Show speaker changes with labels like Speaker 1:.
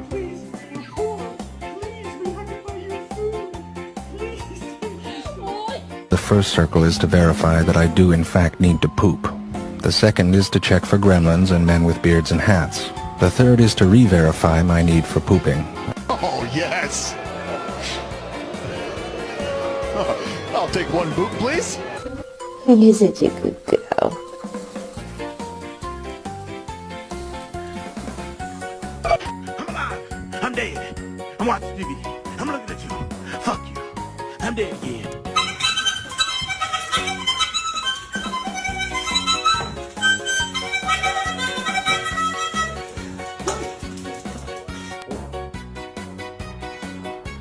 Speaker 1: Please, oh, please, we have to buy you food. Please.
Speaker 2: โอ๊ย
Speaker 3: The first circle is to verify that I do in fact need to poop. The second is to check for gremlins and men with beards and hats. The third is to re-verify my need for pooping.
Speaker 4: Oh, yes. I'll take one boot, please.
Speaker 5: You're such a good girl.
Speaker 6: I'm alive. I'm dead. I'm watching TV. I'm looking at you. Fuck you. I'm dead again.